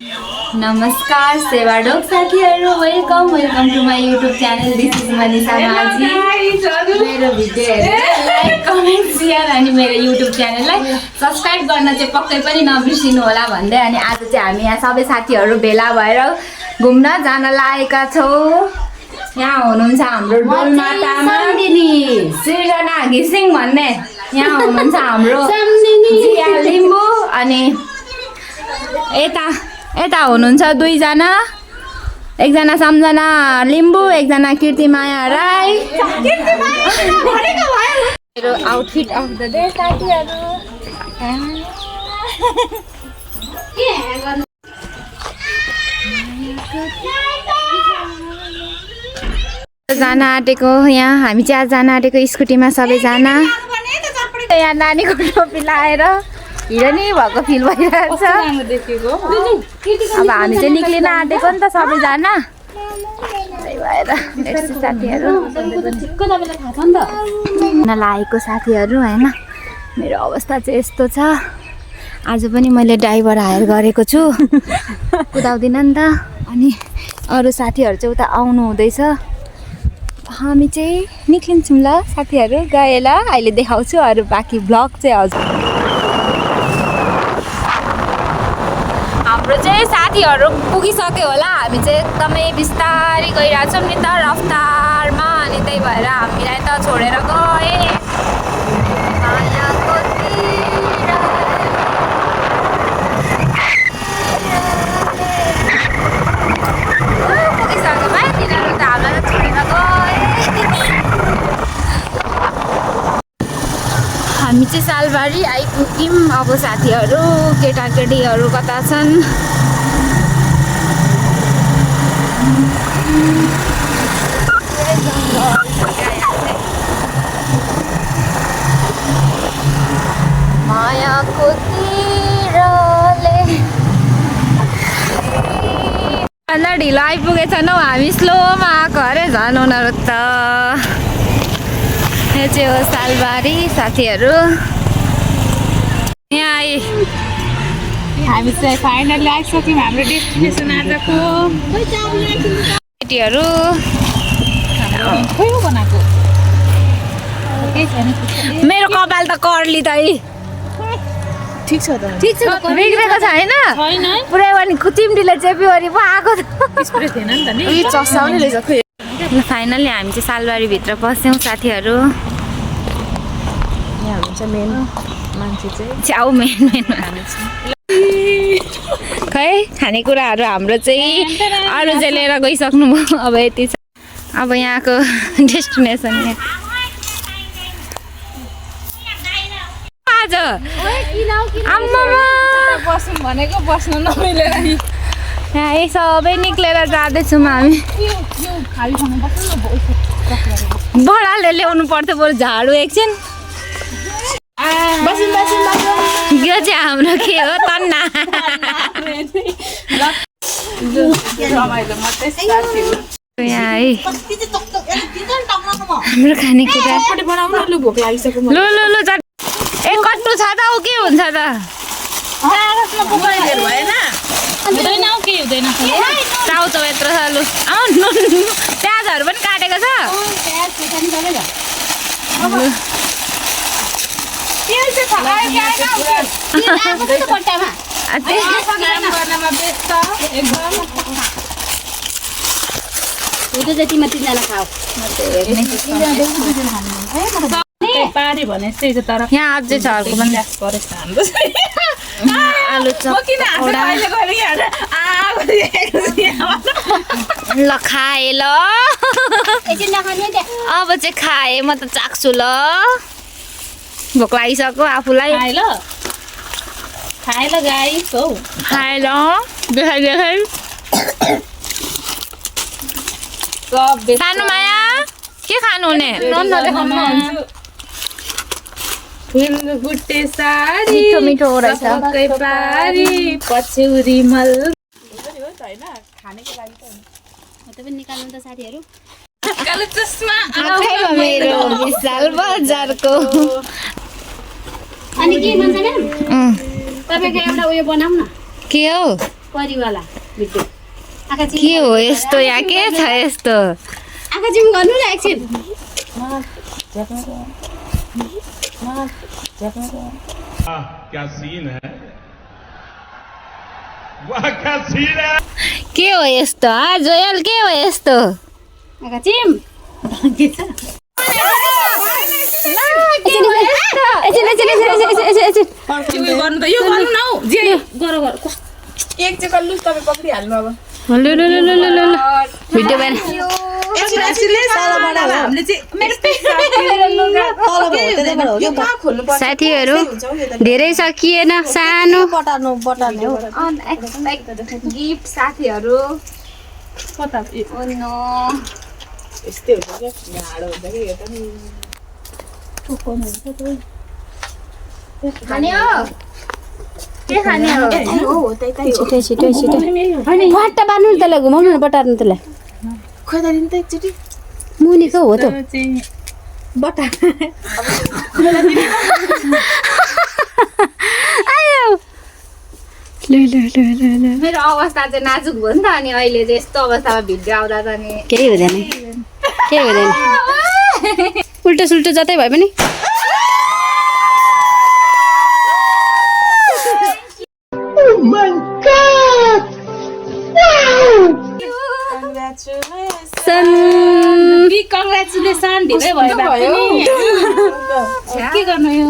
नमस्कार सेवाडोक साथीहरु, welcome to my YouTube channel. This is Manisha Majhi. मेरो भिडियोहरु लाइक कमेन्ट शेयर अनि मेरो युट्युब च्यानललाई सब्स्क्राइब गर्न चाहिँ पक्कै पनि नबिर्सिनु होला भन्दै अनि आज चाहिँ हामी यहाँ सबै साथीहरु भेला भएर घुम्न जान लागेका छौं। यहाँ हुनुहुन्छ हाम्रो डोलमाटामा सृजना घिसिङ भन्ने, यहाँ हुनुहुन्छ हाम्रो जिया लिम्बू अनि यता हुनुहुन्छ दुईजना, एकजना सम्झना लिम्बू, एकजना कीर्तिमाया राई। मेरो आउटफिट अफ द डे साथीहरु। जान आँटेको यहाँ हामी चाहिँ आज जान आँटेको स्कुटीमा सबैजना। यहाँ नानीको टोपी लाएर हिरोनी भएको फिल भइरहेको छ। अब हामी चाहिँ निक्लिन आँटेको नि त सबैजना, त्यही भएर साथीहरू लागेको साथीहरू होइन। मेरो अवस्था चाहिँ यस्तो छ, आज पनि मैले ड्राइभर हायर गरेको छु, कुदाउँदिनँ नि त। अनि अरू साथीहरू चाहिँ उता आउनु हुँदैछ, हामी चाहिँ निक्लिन्छौँ ल साथीहरू। गए ल, अहिले देखाउँछु अरू बाँकी भ्लग चाहिँ। हजुर हाम्रो चाहिँ साथीहरू पुगिसक्यो होला, हामी चाहिँ एकदमै बिस्तारै गइरहेछौँ नि त रफ्तारमा। अनि त्यही भएर हामीलाई त छोडेर गए। पुगिसक्यो भाइ, तिनीहरू त हामीलाई छोडेर गए। हामी चाहिँ सालबारी आइपुग्यौँ। अब साथीहरू केटाकेटीहरू कता छन्? मायाको तिरले अन्त ढिलो आइपुगेछन् हौ, हामी स्लोमा आएको अरे झन् उनीहरू त। यो चाहिँ हो सालबारी साथीहरू। यहाँ आए हामी चाहिँ फाइनली आइसक्यौँ हाम्रो डेस्टिनेसन आजको। केटीहरू बनाएको मेरो कपाल त कर्ली त ठिक छ त, ठिक छ, बिग्रेको छैन पुरै। अनि चिम्टीले चेपिवरी पो आएको स्प्रे थिएन नि त नि, चसाउने रहेछ। फाइनली हामी चाहिँ सालबारी भित्र पस्यौँ साथीहरू। यहाँ हुन्छ मेन मान्छे चाहिँ च्याउ मेन खै खानेकुराहरू हाम्रो चाहिँ अरू चाहिँ लिएर गइसक्नुभयो। अब यति छ, अब यहाँको डेस्टिनेसन आज बस्नु भनेको बस्नु नमिलेर यहाँ यही सबै निक्लेर जाँदैछौँ हामी। बडाले ल्याउनु पर्थ्यो बरु झाडु एकछिन। यो चाहिँ हाम्रो के हो तन्ना। यहाँ है हाम्रो खानेकुरा भोक लागिसक्यो। लु ए कट्टु छ त, ऊ के हुन्छ त? चाउचाउ यत्रो छ। लु प्याजहरू पनि काटेको छ। पारी भने चाहिँ तर यहाँ अझै छ अर्को पनि। आलु चप ल खाएँ ल, अब चाहिँ खाएँ म त चाख्छु ल। भोक लागिसक्यो आफूलाई। खाए ल गाई हौ, खाएँ ल। देखाइ सानो माया के खानु हुने? गुट्टे साडी मिठो मिठो रहेछ। पारी पछ्यौरी मल निकाल्नु त साथीहरू। कालो चस्मा मेरो विशाल बजारको। अनि के भन्छ म्याम? तपाईको एउटा उयो बनाऊ न। के हो? परिवाला भिडियो आँखा के हो यस्तो यहाँ के छ यस्तो आँखा जिम गर्नु न एकछिन क्या सीन है वाह क्या सीन है के हो यस्तो जोयल के हो यस्तो आँखा जिम गर्नु त यो गर्नु न हौ जे गर एक चाहिँ गर्नु तपाईँ पक्रिहाल्नु अब भिडियो बना हामीले चाहिँ साथीहरू धेरै सकिएन सानो गिफ्ट साथीहरू यस्तै हुन्छ क्या ढाडो हुन्छ कि यो त खाने हो के खाने हो छिटो छिटो छिटो फट्टा बार्नु नि त्यसलाई घुमाउनु न बटार्नु त्यसलाई खोइदिनु त एकचोटि मुनिको हो त आयो मेरो अवस्था चाहिँ नाजुक भयो नि त अनि अहिले चाहिँ यस्तो अवस्थामा भिडियो आउँदा त अनि केही हुँदैन केही हुँदैन उल्टो सुल्टो जतै भए पनि कङ्ग्रेचुलेसन धेरै भयो के गर्नु यो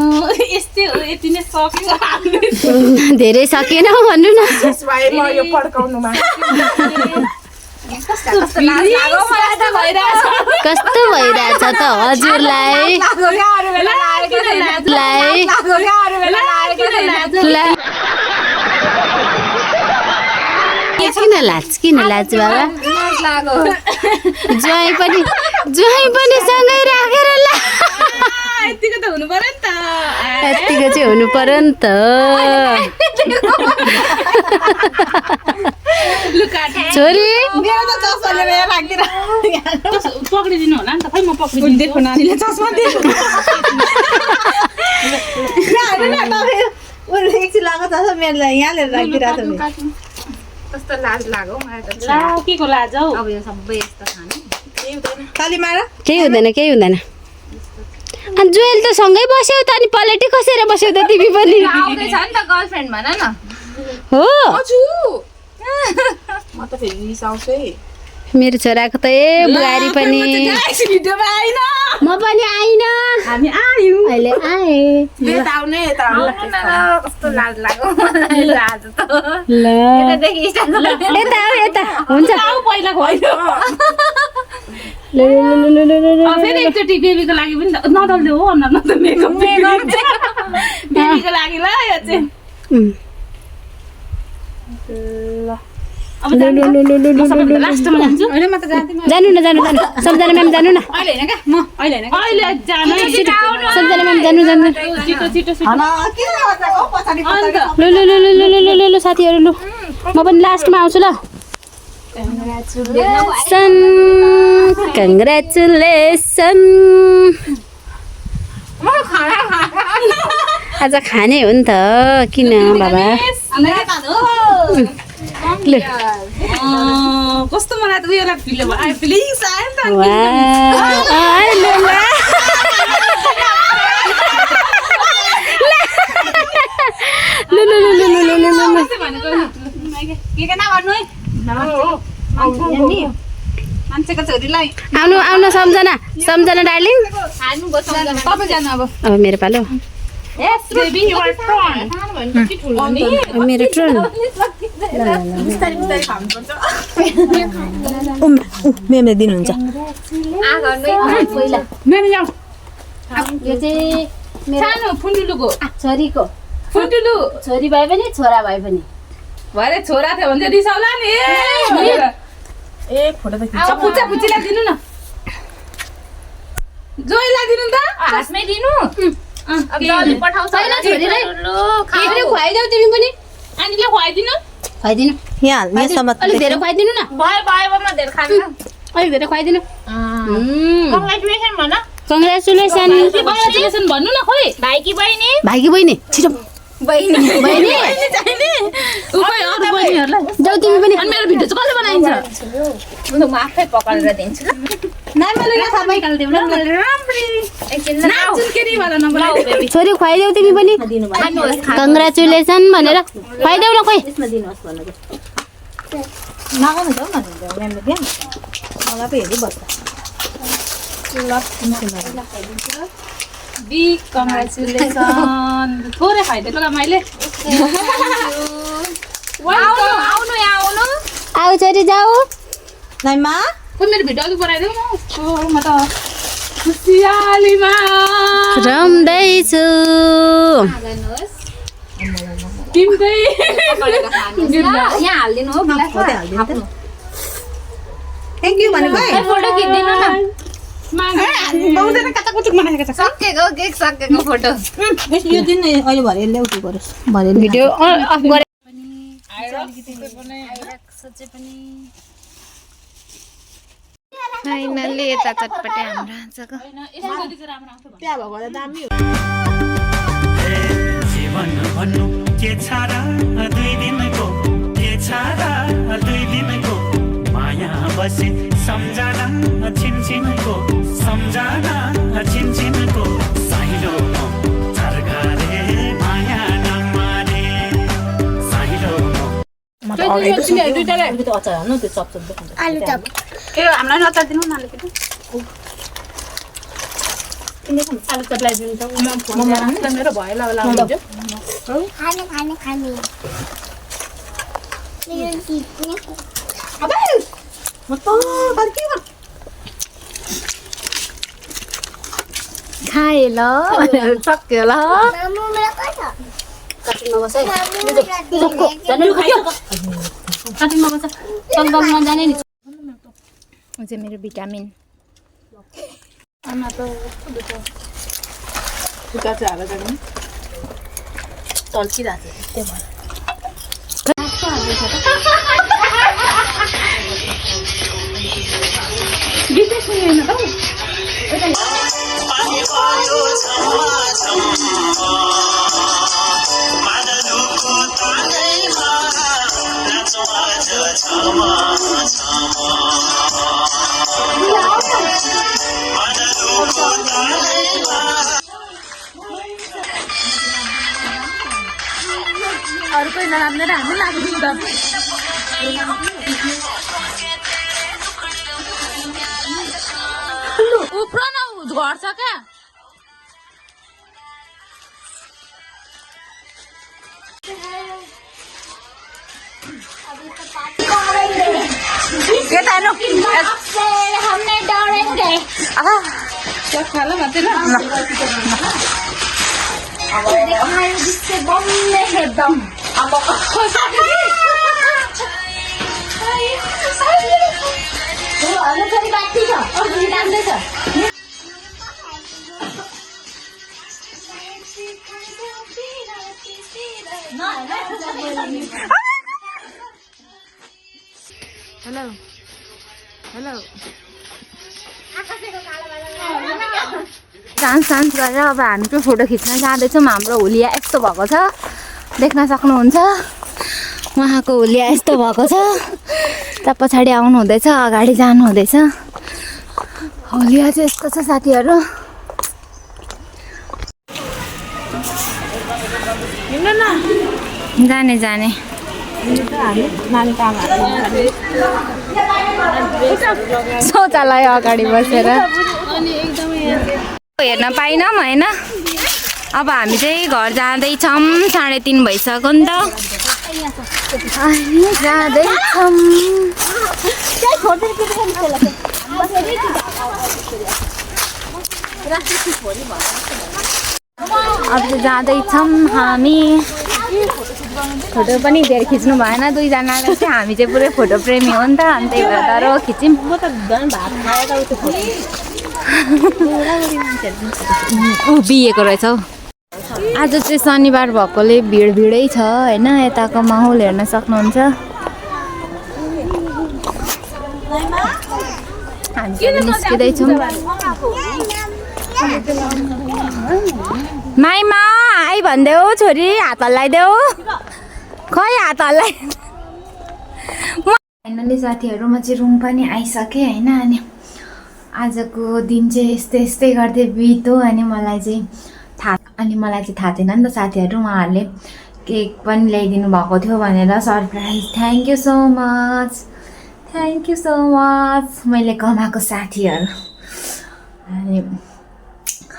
यस्तै हो यति नै सक्यो धेरै सकिएन भन्नु न यो पड्काउनुमा कस्तो लाज लाग्यो मलाई त भइरहेछ कस्तो भइरहेछ त हजुरलाई किन लाज बाबा ज्वाइँ पनि सँगै राखेर ला यतिको त हुनु पर्यो नि त यतिको चाहिँ हुनु पर्यो नि त छोरी पक्रिदिनु होला नि त खै म पक्रिदिन्छु नानीले चस्मा कस्तो लाज लाग्यो मलाई त के को लाज हौ अब यो सबै यस्तो खाने केही हुँदैन अनि जुएल त सँगै बस्यौ त अनि पलेटी कसेर बस्यौ त तिमी पनि आउँदैछ नि त गर्लफ्रेन्ड भन न हो म त फेरि रिसाउँछु है मेरो छोराको त बुहारी पनि भिडियोमा आइन म पनि आइन हामी आयौँ अहिले आए आउने कस्तो लाज लाग्यो मलाई लाज त ल यतादेखि स्टार्ट यता आऊ यता हुन्छ आऊ पहिला होइन ल फेरि एकचोटि बेबीको लागि पनि नडल्दे हो न त मेकअप बेबीको लागि ल यो चाहिँ अब लास्टमा जान्छु होइन म त जानु न सम्झना म्याम जानु न अहिले होइन क्या म अहिले होइन अहिले जानु सम्झना म्याम जानु छिटो छिटो ल साथीहरू लु म पनि लास्टमा आउँछु ल कङ्ग्रेचुलेसन आज खाने हो नि त किन बाबा कस्तो मलाई त उयो फिलिङ्स आयो नि मान्छेको छोरीलाई आउनु सम्झना डार्लिङ तपाईँ जानु अब मेरो पालो मेरो टर्न मेमे दिनुहुन्छ यो चाहिँ सानो फुन्टुलुको छोरीको फुन्टुलु छोरी भए पनि छोरा भए पनि भरे छोरा थियो भने चाहिँ रिसाउला नि ए फोटो त खिच्छ पुच्चा पुच्चीलाई दिनु न जोइलाई दिनु त हातमै दिनु अब जल्दी पठाउँछ छैन छोरीलाई खुवाइदेऊ तिमी पनि आनीले खुवाइदिनु अलिक धेरै खुवाइदिनु न भयो म धेरै खानु अलिक धेरै खुवाइदिनु कङ्ग्रेचुलेसन भन कङ्ग्रेचुलेसन कङ्ग्रेचुलेसन भन्नु न खोइ भाइ कि बहिनी भाइकी बहिनी छिटो बहिनी बहिनी चाहिने उखै अरू बहिनीहरूलाई जाऊ तिमी पनि अनि मेरो भिडियो चाहिँ कसले बनाइन्छ म आफै पकाएर दिन्छु ल छोरी खुवाइदेऊ तिमी पनि कङ्ग्रेचुलेसन भनेर खुवाइदेऊ न खोइ बिग कङ्ग्रेचुलेसन थोरै खाइदिएको ल मैले आऊ छोरी जाऊ मेरो भिडियो अलिक बनाइदेऊ म त खुसियालीमा रम्दैछु किम्दै यहाँ हाल्दिनु हो थ्याङ्क यू भनेको है फोटो खिच्दिनु न बहुदैन कताकुचुक बनाएको छ सकेको केक सकेको फोटो यो दिन अहिले भरे ल्याउनु गरोस् भरे भिडियो अफ गरे फाइनल्ली यता चटपटे हाम्रो आजको त्यहाँ भएको दामी हो जीवन भन्नु के छ र दुई दिनको के छ र दुई दिनको माया बसे सम्झना छिनछिनको सम्झना छिनछिनको साइलो चर्घरे माया नमारे साइलो हामीलाई नचार दिनु न अलिकति आलु चप ल्याइदिनु त मेरो भयो ल खाए ल सक्यो ल कटिङमा बस्छ चलदलमा जाने नि चाहिँ मेरो भिटामिन अरू कोही नराम्ने र हामी लाग्दिनु त उफ्रो न घर छ क्या हमने डरेंगे खाला मात्रै ल जिससे बम नहीं दम अब हेलो हेलो डान्स गरेर अब हामी चाहिँ फोटो खिच्न जाँदैछौँ हाम्रो हुलिया यस्तो भएको छ देख्न सक्नुहुन्छ उहाँको हुलिया यस्तो भएको छ त पछाडि आउनु हुँदैछ अगाडि जानु हुँदैछ हुलिया चाहिँ यस्तो छ साथीहरू जाने जाने शौचालय अगाडि बसेर हेर्न पाइनौँ होइन अब हामी चाहिँ घर जाँदैछौँ 3:30 भइसक्यो नि त हामी जाँदैछौँ अब चाहिँ जाँदैछौँ हामी फोटो पनि धेरै खिच्नु भएन दुईजनाले चाहिँ हामी चाहिँ पुरै फोटो प्रेमी हो नि त अनि त्यही भएर तर खिच्यौँ ऊ बिहेको रहेछ हौ आज चाहिँ शनिबार भएकोले भिडै छ होइन यताको माहौल हेर्न सक्नुहुन्छ हामी निस्किँदैछौँ माइमा आई भनिदेऊ छोरी हात हल्लाइदेऊ खै हात हल्लाइ फाइनली साथीहरू म चाहिँ रुम पनि आइसकेँ होइन अनि आजको दिन चाहिँ यस्तै यस्तै गर्दै बित्यो अनि मलाई चाहिँ थाहा थिएन नि त साथीहरू उहाँहरूले केक पनि ल्याइदिनु भएको थियो भनेर surprise thank you so much मैले कमाएको साथीहरू अनि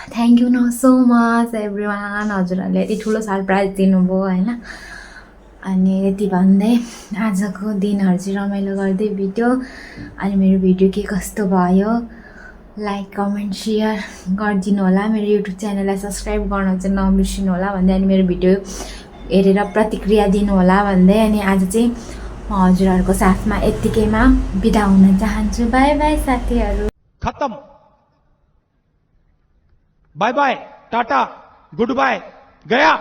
thank you so much everyone हजुरहरूले यति ठुलो सरप्राइज दिनुभयो होइन अनि यति भन्दै आजको दिनहरू चाहिँ रमाइलो गर्दै बित्यो अनि मेरो भिडियो के कस्तो भयो लाइक कमेन्ट सेयर गरिदिनु होला मेरो युट्युब च्यानललाई सब्सक्राइब गर्न चाहिँ नबिर्सिनु होला भन्दै अनि मेरो भिडियो हेरेर प्रतिक्रिया दिनु होला भन्दै अनि आज चाहिँ म हजुरहरूको साथमा यत्तिकैमा बिदा हुन चाहन्छु बाई बाई साथीहरू खत्म bye bye ta-ta good bye गया